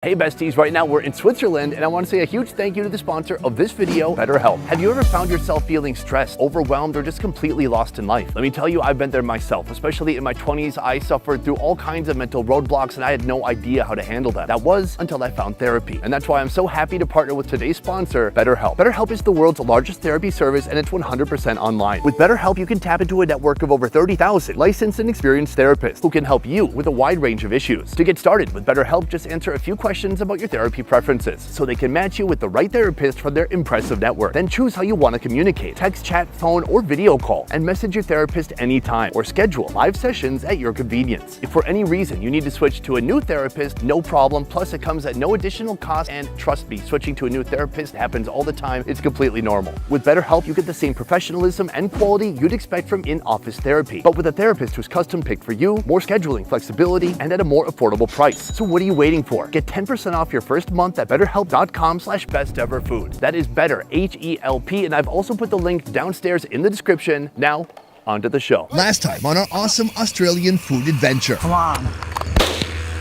Hey besties, right now we're in Switzerland and I want to say a huge thank you to the sponsor of this video, BetterHelp. Have you ever found yourself feeling stressed, overwhelmed, or just completely lost in life? Let me tell you, I've been there myself. Especially in my 20s, I suffered through all kinds of mental roadblocks and I had no idea how to handle them. That was until I found therapy. And that's why I'm so happy to partner with today's sponsor, BetterHelp. BetterHelp is the world's largest therapy service and it's 100% online. With BetterHelp, you can tap into a network of over 30,000 licensed and experienced therapists who can help you with a wide range of issues. To get started with BetterHelp, just answer a few questions about your therapy preferences so they can match you with the right therapist from their impressive network. Then choose how you want to communicate: text, chat, phone, or video call, and message your therapist anytime or schedule live sessions at your convenience. If for any reason you need to switch to a new therapist, no problem. Plus it comes at no additional cost, and trust me, switching to a new therapist happens all the time. It's completely normal. With BetterHelp, you get the same professionalism and quality you'd expect from in-office therapy, but with a therapist who's custom picked for you, more scheduling flexibility, and at a more affordable price. So what are you waiting for? Get 10% off your first month at betterhelp.com/besteverfood. That is better, H-E-L-P, and I've also put the link downstairs in the description. Now, onto the show. Last time on our awesome Australian food adventure, Come on.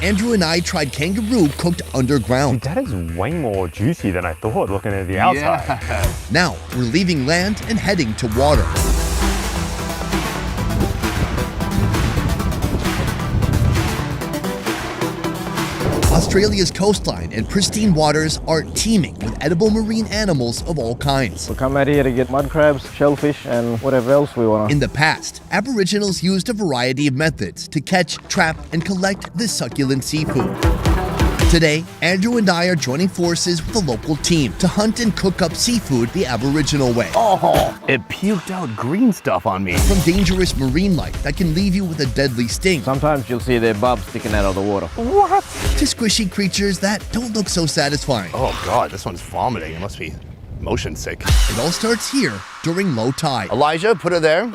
Andrew and I tried kangaroo cooked underground. That is way more juicy than I thought looking at the outside. Yeah. Now we're leaving land and heading to water. Australia's coastline and pristine waters are teeming with edible marine animals of all kinds. We come out here to get mud crabs, shellfish, and whatever else we want. In the past, Aboriginals used a variety of methods to catch, trap, and collect this succulent seafood. Today, Andrew and I are joining forces with the local team to hunt and cook up seafood the Aboriginal way. Oh, it puked out green stuff on me. From dangerous marine life that can leave you with a deadly sting, Sometimes you'll see their barbs sticking out of the water. What? to squishy creatures that don't look so satisfying. Oh God, this one's vomiting. It must be motion sick. It all starts here during low tide. Elijah, put her there.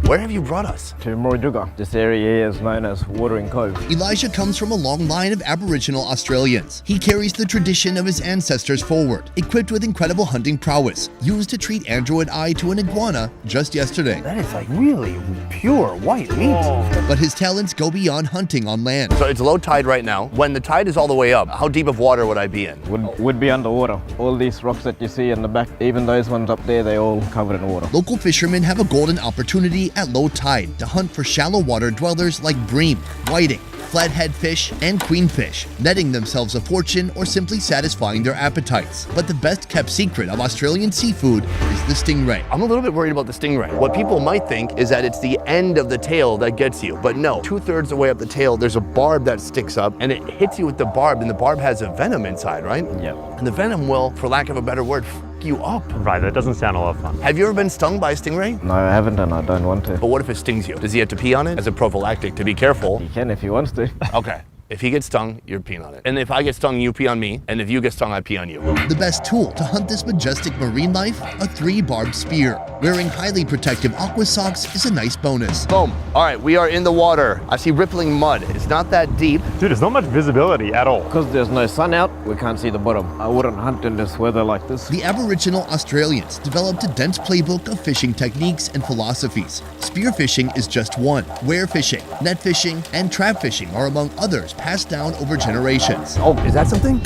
Where have you brought us? To Muriduga. This area here is known as Watering Cove. Elijah comes from a long line of Aboriginal Australians. He carries the tradition of his ancestors forward, equipped with incredible hunting prowess, used to treat Andrew and I to an iguana just yesterday. That is like really pure white meat. But his talents go beyond hunting on land. So it's low tide right now. When the tide is all the way up, how deep of water would I be in? Would be underwater. All these rocks that you see in the back, even those ones up there, they all covered in water. Local fishermen have a golden opportunity at low tide to hunt for shallow water dwellers like bream, whiting, flathead fish, and queenfish, netting themselves a fortune or simply satisfying their appetites. But the best kept secret of Australian seafood is the stingray. I'm a little bit worried about the stingray. What people might think is that it's the end of the tail that gets you, but no. 2/3 the way up the tail, there's a barb that sticks up and it hits you with the barb, and the barb has a venom inside, right? Yep. And the venom will, for lack of a better word, f you up. Right, that doesn't sound a lot of fun. Have you ever been stung by a stingray? No, I haven't, and I don't want to. But what if it stings you? Does he have to pee on it? As a prophylactic, to be careful. He can if he wants to. Okay. If he gets stung, you're peeing on it. And if I get stung, you pee on me. And if you get stung, I pee on you. The best tool to hunt this majestic marine life, a 3-barbed spear. Wearing highly protective aqua socks is a nice bonus. Boom. All right, we are in the water. I see rippling mud. It's not that deep. Dude, there's not much visibility at all. Because there's no sun out, we can't see the bottom. I wouldn't hunt in this weather like this. The Aboriginal Australians developed a dense playbook of fishing techniques and philosophies. Spearfishing is just one. Ware fishing, net fishing, and trap fishing are among others passed down over generations. Oh, is that something?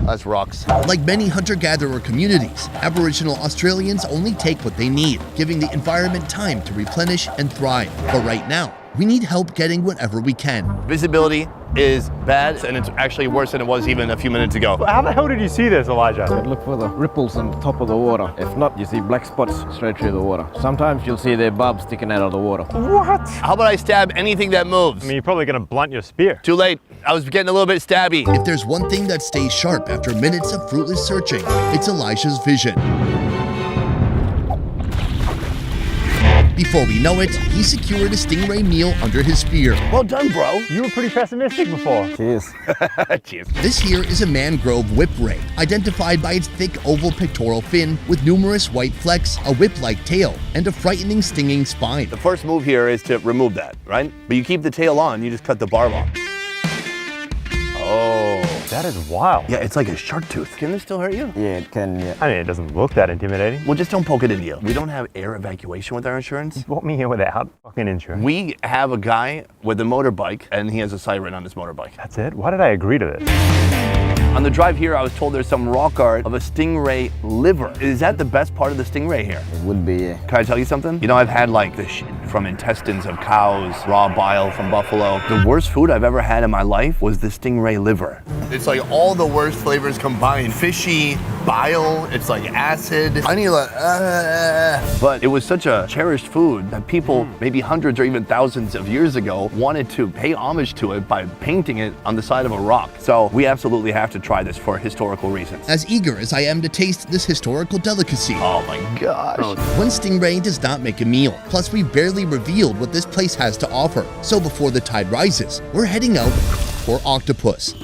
That's rocks. Like many hunter-gatherer communities, Aboriginal Australians only take what they need, giving the environment time to replenish and thrive. But right now, we need help getting whatever we can. Visibility is bad, and it's actually worse than it was even a few minutes ago. How the hell did you see this, Elijah? Look for the ripples on the top of the water. If not, you see black spots straight through the water. Sometimes you'll see their barbs sticking out of the water. What? How about I stab anything that moves? I mean, you're probably gonna blunt your spear. Too late. I was getting a little bit stabby. If there's one thing that stays sharp after minutes of fruitless searching, it's Elijah's vision. Before we know it, he secured a stingray meal under his spear. Well done, bro. You were pretty pessimistic before. Cheers. Cheers. This here is a mangrove whip ray, identified by its thick oval pectoral fin with numerous white flecks, a whip-like tail, and a frightening stinging spine. The first move here is to remove that, right? But you keep the tail on, you just cut the barb off. Oh, That is wild. Yeah, it's like a shark tooth. Can this still hurt you? Yeah, it can, yeah. I mean, it doesn't look that intimidating. Well, just don't poke it into you. We don't have air evacuation with our insurance. You brought me here without fucking insurance. We have a guy with a motorbike, and he has a siren on his motorbike. That's it? Why did I agree to this? On the drive here, I was told there's some rock art of a stingray liver. Is that the best part of the stingray here? It would be, yeah. Can I tell you something? You know, I've had like the shit from intestines of cows, raw bile from buffalo. The worst food I've ever had in my life was the stingray liver. It's like all the worst flavors combined. Fishy, bile, it's like acid. I need like, But it was such a cherished food that people, maybe hundreds or even thousands of years ago, wanted to pay homage to it by painting it on the side of a rock. So we absolutely have to try this for historical reasons. As eager as I am to taste this historical delicacy, Oh my gosh. one stingray does not make a meal. Plus, we barely revealed what this place has to offer. So before the tide rises, we're heading out for octopus.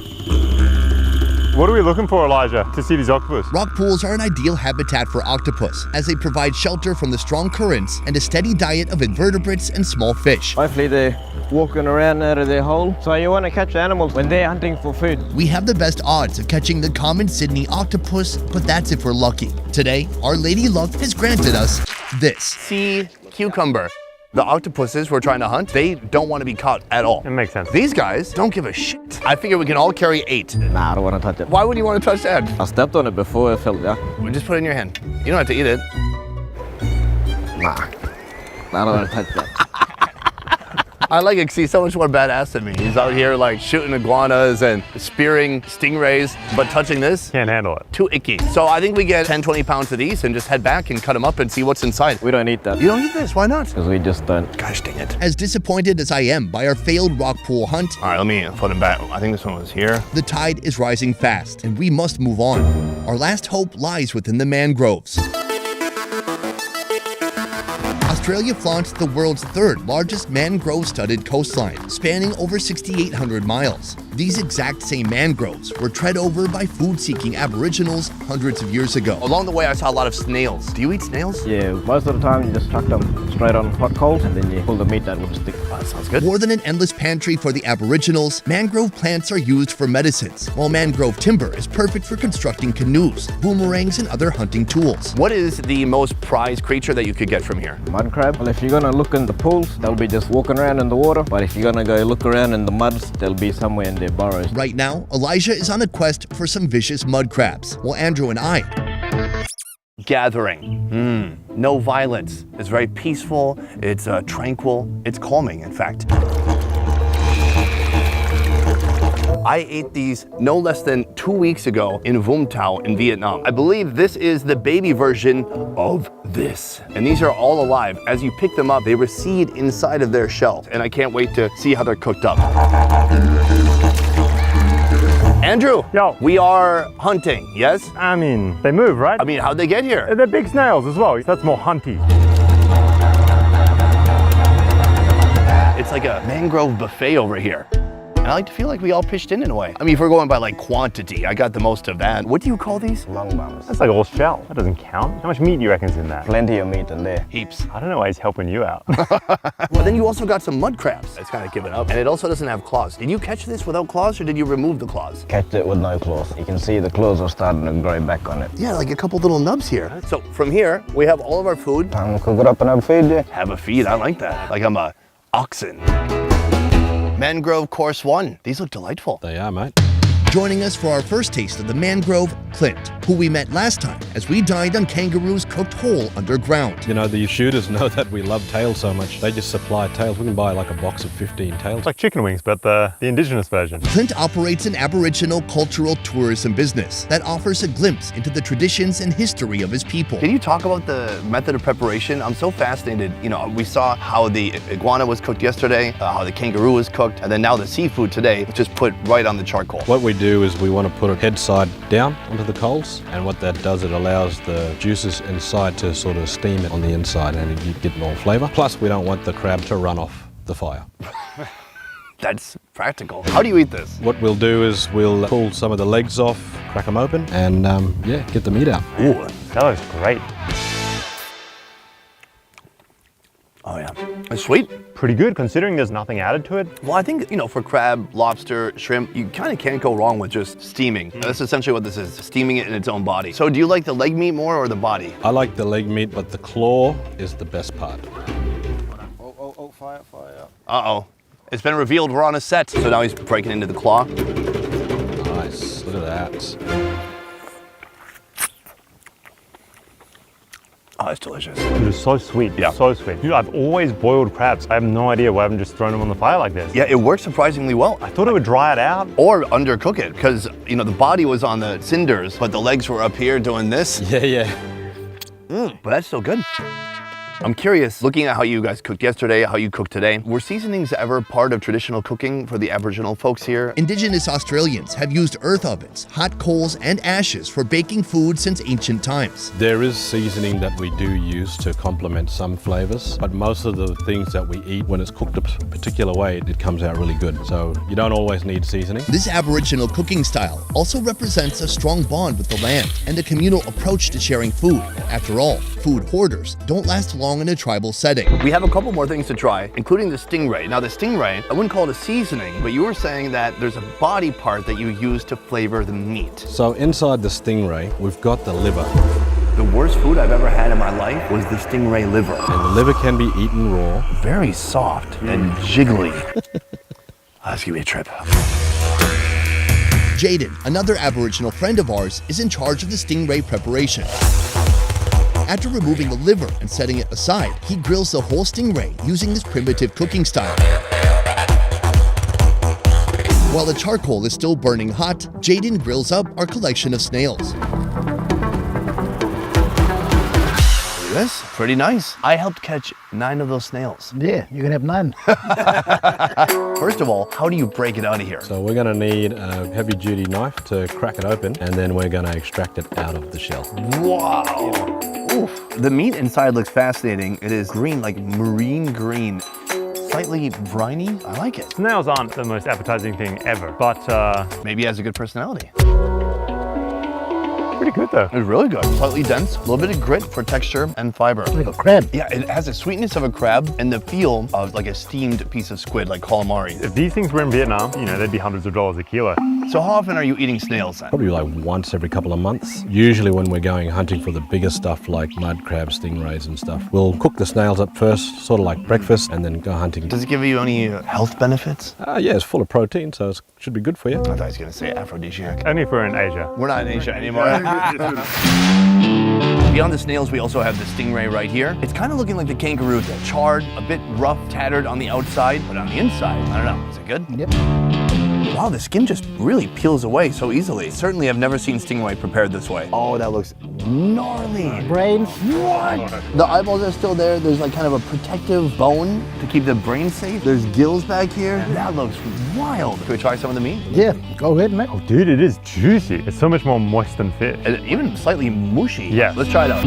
What are we looking for, Elijah, to see these octopus? Rock pools are an ideal habitat for octopus, as they provide shelter from the strong currents and a steady diet of invertebrates and small fish. Hopefully they're walking around out of their hole. So you want to catch animals when they're hunting for food. We have the best odds of catching the common Sydney octopus, but that's if we're lucky. Today, Our Lady Luck has granted us this. Sea cucumber. The octopuses we're trying to hunt, they don't want to be caught at all. It makes sense. These guys don't give a shit. I figure we can all carry 8. Nah, I don't want to touch it. Why would you want to touch that? I stepped on it before, I felt that. Well, just put it in your hand. You don't have to eat it. Nah, I don't want to touch that. I like it 'cause he's so much more badass than me. He's out here like shooting iguanas and spearing stingrays, but touching this, Can't handle it. too icky. So I think we get 10, 20 pounds of these and just head back and cut them up and see what's inside. We don't eat that. You don't eat this, why not? Because we just don't. Gosh dang it. As disappointed as I am by our failed rock pool hunt, All right, let me put him back. I think this one was here. the tide is rising fast, and we must move on. Our last hope lies within the mangroves. Australia flaunts the world's 3rd largest mangrove-studded coastline, spanning over 6,800 miles. These exact same mangroves were tread over by food-seeking Aboriginals hundreds of years ago. Along the way, I saw a lot of snails. Do you eat snails? Yeah, most of the time you just chuck them straight on hot coals and then you pull the meat out with a stick. Oh, that sounds good. More than an endless pantry for the Aboriginals, mangrove plants are used for medicines, while mangrove timber is perfect for constructing canoes, boomerangs, and other hunting tools. What is the most prized creature that you could get from here? Mud crab. Well, if you're gonna look in the pools, they'll be just walking around in the water. But if you're gonna go look around in the muds, they'll be somewhere in their burrows. Right now, Elijah is on a quest for some vicious mud crabs, while Andrew and I Gathering. No violence. It's very peaceful. It's tranquil. It's calming, in fact. I ate these no less than 2 weeks ago in Vung Tau in Vietnam. I believe this is the baby version of this. And these are all alive. As you pick them up, they recede inside of their shell. And I can't wait to see how they're cooked up. Andrew, Yo. we are hunting, yes? I mean, they move, right? I mean, how'd they get here? They're big snails as well. That's more hunty. It's like a mangrove buffet over here. And I like to feel like we all pitched in a way. I mean, if we're going by like quantity, I got the most of that. What do you call these? Long bums. That's like all shell. That doesn't count. How much meat do you reckon's in that? Plenty of meat in there. Heaps. I don't know why he's helping you out. Well, then you also got some mud crabs. It's kind of given up. And it also doesn't have claws. Did you catch this without claws or did you remove the claws? Catch it with no claws. You can see the claws are starting to grow back on it. Yeah, like a couple little nubs here. So from here, we have all of our food. Time to cook it up and have feed you. Have a feed, I like that. Like I'm a oxen. Mangrove Course 1. These look delightful. They are, mate. Joining us for our first taste of the mangrove, Clint, who we met last time as we dined on kangaroos cooked whole underground. You know, the shooters know that we love tails so much. They just supply tails. We can buy like a box of 15 tails. It's like chicken wings, but the indigenous version. Clint operates an Aboriginal cultural tourism business that offers a glimpse into the traditions and history of his people. Can you talk about the method of preparation? I'm so fascinated. You know, we saw how the iguana was cooked yesterday, how the kangaroo was cooked, and then now the seafood today, just put right on the charcoal. What we do is we want to put it head side down onto the coals, and what that does, it allows the juices inside to sort of steam it on the inside and you get more flavour. Plus, we don't want the crab to run off the fire. That's practical. How do you eat this? What we'll do is we'll pull some of the legs off, crack them open, and yeah, get the meat out. Ooh. That looks great. Oh yeah. It's sweet. Pretty good considering there's nothing added to it. Well, I think, you know, for crab, lobster, shrimp, you kind of can't go wrong with just steaming. That's essentially what this is, steaming it in its own body. So do you like the leg meat more or the body? I like the leg meat, but the claw is the best part. Oh, fire. Uh-oh. It's been revealed we're on a set. So now he's breaking into the claw. Nice, look at that. Oh, it's delicious. It is so sweet. Yeah. So sweet. Dude, I've always boiled crabs. I have no idea why I haven't just thrown them on the fire like this. Yeah, it works surprisingly well. I thought it would dry it out. Or undercook it, because, you know, the body was on the cinders, but the legs were up here doing this. Yeah. But that's still good. I'm curious, looking at how you guys cooked yesterday, how you cook today, were seasonings ever part of traditional cooking for the Aboriginal folks here? Indigenous Australians have used earth ovens, hot coals, and ashes for baking food since ancient times. There is seasoning that we do use to complement some flavors, but most of the things that we eat, when it's cooked a particular way, it comes out really good. So you don't always need seasoning. This Aboriginal cooking style also represents a strong bond with the land and a communal approach to sharing food. After all, food hoarders don't last long in a tribal setting. We have a couple more things to try, including the stingray. Now the stingray, I wouldn't call it a seasoning, but you were saying that there's a body part that you use to flavor the meat. So inside the stingray, we've got the liver. The worst food I've ever had in my life was the stingray liver. And the liver can be eaten raw. Very soft and jiggly. That's gonna be a trip. Jaden, another Aboriginal friend of ours, is in charge of the stingray preparation. After removing the liver and setting it aside, he grills the whole stingray using this primitive cooking style. While the charcoal is still burning hot, Jaden grills up our collection of snails. This pretty nice. I helped catch 9 of those snails. Yeah, you can have 9. First of all, how do you break it out of here? So we're gonna need a heavy duty knife to crack it open, and then we're gonna extract it out of the shell. Wow. Oof. The meat inside looks fascinating. It is green, like marine green. Slightly briny. I like it. Snails aren't the most appetizing thing ever, but Maybe it has a good personality. pretty good though. It's really good. Slightly dense, a little bit of grit for texture and fiber. Like a crab. Yeah, it has the sweetness of a crab and the feel of like a steamed piece of squid, like calamari. If these things were in Vietnam, you know, they'd be hundreds of dollars a kilo. So how often are you eating snails then? Probably like once every couple of months. Usually when we're going hunting for the bigger stuff like mud crabs, stingrays and stuff, we'll cook the snails up first, sort of like breakfast, and then go hunting. Does it give you any health benefits? Yeah, it's full of protein, so it should be good for you. I thought he was gonna say aphrodisiac. Only if we're in Asia. We're not in Asia anymore. Beyond the snails, we also have the stingray right here. It's kind of looking like the kangaroo, charred, a bit rough, tattered on the outside, but on the inside, I don't know. Is it good? Yep. Wow, the skin just really peels away so easily. Certainly, I've never seen stingray prepared this way. Oh, that looks gnarly. Brains. What? The eyeballs are still there. There's like kind of a protective bone to keep the brain safe. There's gills back here. That looks wild. Can we try some of the meat? Yeah, go ahead, man. Oh, dude, it is juicy. It's so much more moist than fish. And even slightly mushy. Yeah. Let's try it out.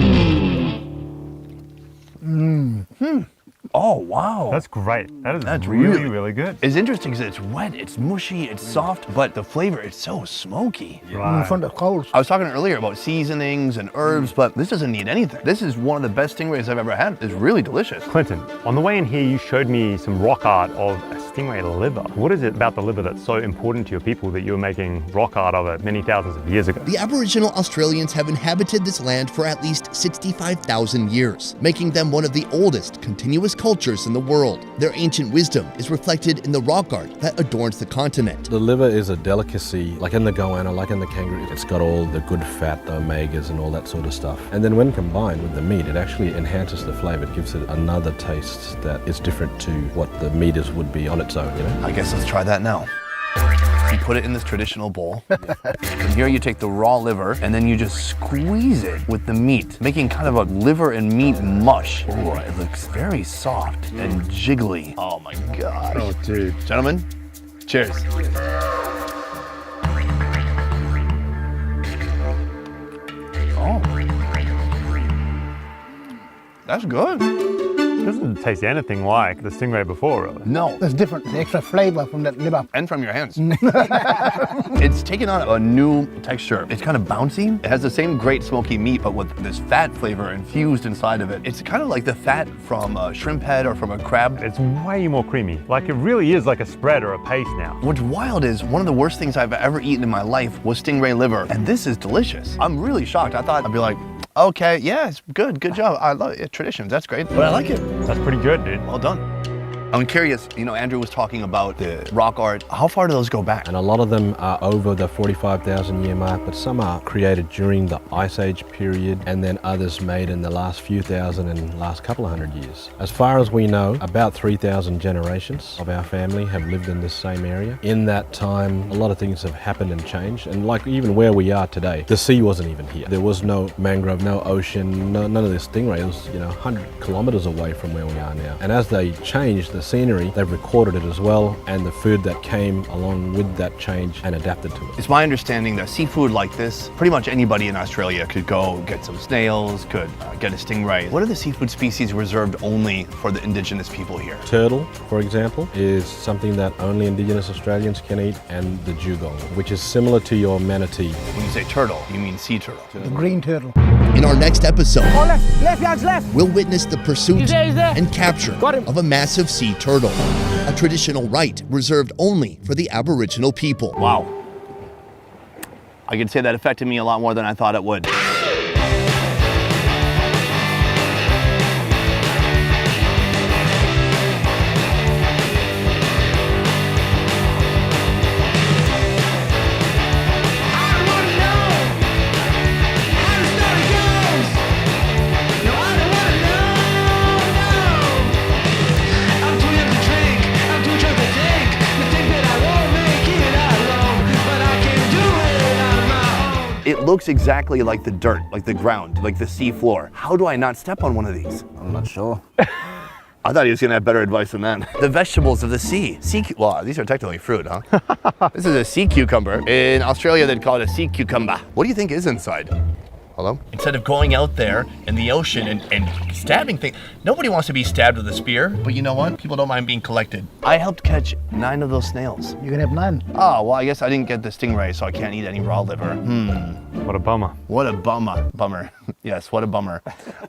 Oh, wow. That's great. That's really- really good. It's interesting because it's wet, it's mushy, it's soft, but the flavor is so smoky. From the coals. I was talking earlier about seasonings and herbs, but this doesn't need anything. This is one of the best stingrays I've ever had. It's really delicious. Clinton, on the way in here, you showed me some rock art of a stingray liver. What is it about the liver that's so important to your people that you were making rock art of it many thousands of years ago? The Aboriginal Australians have inhabited this land for at least 65,000 years, making them one of the oldest continuous cultures in the world. Their ancient wisdom is reflected in the rock art that adorns the continent. The liver is a delicacy, like in the goanna, like in the kangaroo. It's got all the good fat, the omegas and all that sort of stuff. And then when combined with the meat, it actually enhances the flavor. It gives it another taste that is different to what the meat would be on its own, you know? I guess let's try that now. You put it in this traditional bowl. From here you take the raw liver and then you just squeeze it with the meat, making kind of a liver and meat mush. Oh, it looks very soft and jiggly. Oh my gosh. Oh, dude. Gentlemen, cheers. Oh. That's good. This is a taste anything like the stingray before, really. No. That's different. The extra flavor from that liver. And from your hands. It's taken on a new texture. It's kind of bouncy. It has the same great smoky meat, but with this fat flavor infused inside of it. It's kind of like the fat from a shrimp head or from a crab. It's way more creamy. Like it really is like a spread or a paste now. What's wild is one of the worst things I've ever eaten in my life was stingray liver, and this is delicious. I'm really shocked. I thought I'd be like, okay, yeah, it's good job. I love it. Traditions, that's great, but I like it. That's pretty good, dude. Well done. I'm curious, you know, Andrew was talking about the rock art. How far do those go back? And a lot of them are over the 45,000 year mark, but some are created during the Ice Age period, and then others made in the last few thousand and last couple of hundred years. As far as we know, about 3,000 generations of our family have lived in this same area. In that time, a lot of things have happened and changed, and like even where we are today, the sea wasn't even here. There was no mangrove, no ocean, none of this stingray. It was, 100 kilometers away from where we are now. And as they changed the scenery, they've recorded it as well, and the food that came along with that change and adapted to it. It's my understanding that seafood like this, pretty much anybody in Australia could go get some snails, could get a stingray. What are the seafood species reserved only for the indigenous people here? Turtle, for example, is something that only Indigenous Australians can eat, and the dugong, which is similar to your manatee. When you say turtle, you mean sea turtle. The green turtle. In our next episode, Left, yards left. we'll witness the pursuit He's there. and capture of a massive sea turtle, a traditional rite reserved only for the Aboriginal people. Wow. I could say that affected me a lot more than I thought it would. It looks exactly like the dirt, like the ground, like the sea floor. How do I not step on one of these? I'm not sure. I thought he was gonna have better advice than that. The vegetables of the sea. Well, these are technically fruit, huh? This is a sea cucumber. In Australia, they'd call it a sea cucumber. What do you think is inside? Hello? Instead of going out there in the ocean and stabbing things, nobody wants to be stabbed with a spear, but you know what? People don't mind being collected. I helped catch 9 of those snails. You can have 9. Oh, well, I guess I didn't get the stingray, so I can't eat any raw liver. What a bummer. What a bummer. Yes, what a bummer.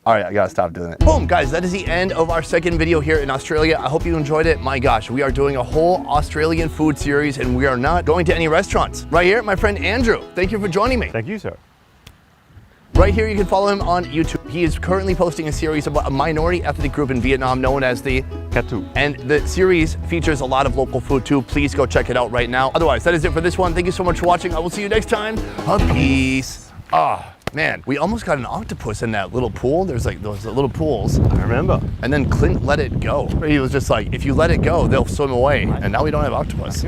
All right, I gotta stop doing it. Boom, guys, that is the end of our second video here in Australia. I hope you enjoyed it. My gosh, we are doing a whole Australian food series, and we are not going to any restaurants. Right here, my friend Andrew. Thank you for joining me. Thank you, sir. Right here, you can follow him on YouTube. He is currently posting a series about a minority ethnic group in Vietnam known as the Katu. And the series features a lot of local food too. Please go check it out right now. Otherwise, that is it for this one. Thank you so much for watching. I will see you next time. Peace. Man, we almost got an octopus in that little pool. There's like those little pools. I remember. And then Clint let it go. He was just like, if you let it go, they'll swim away. And now we don't have octopus.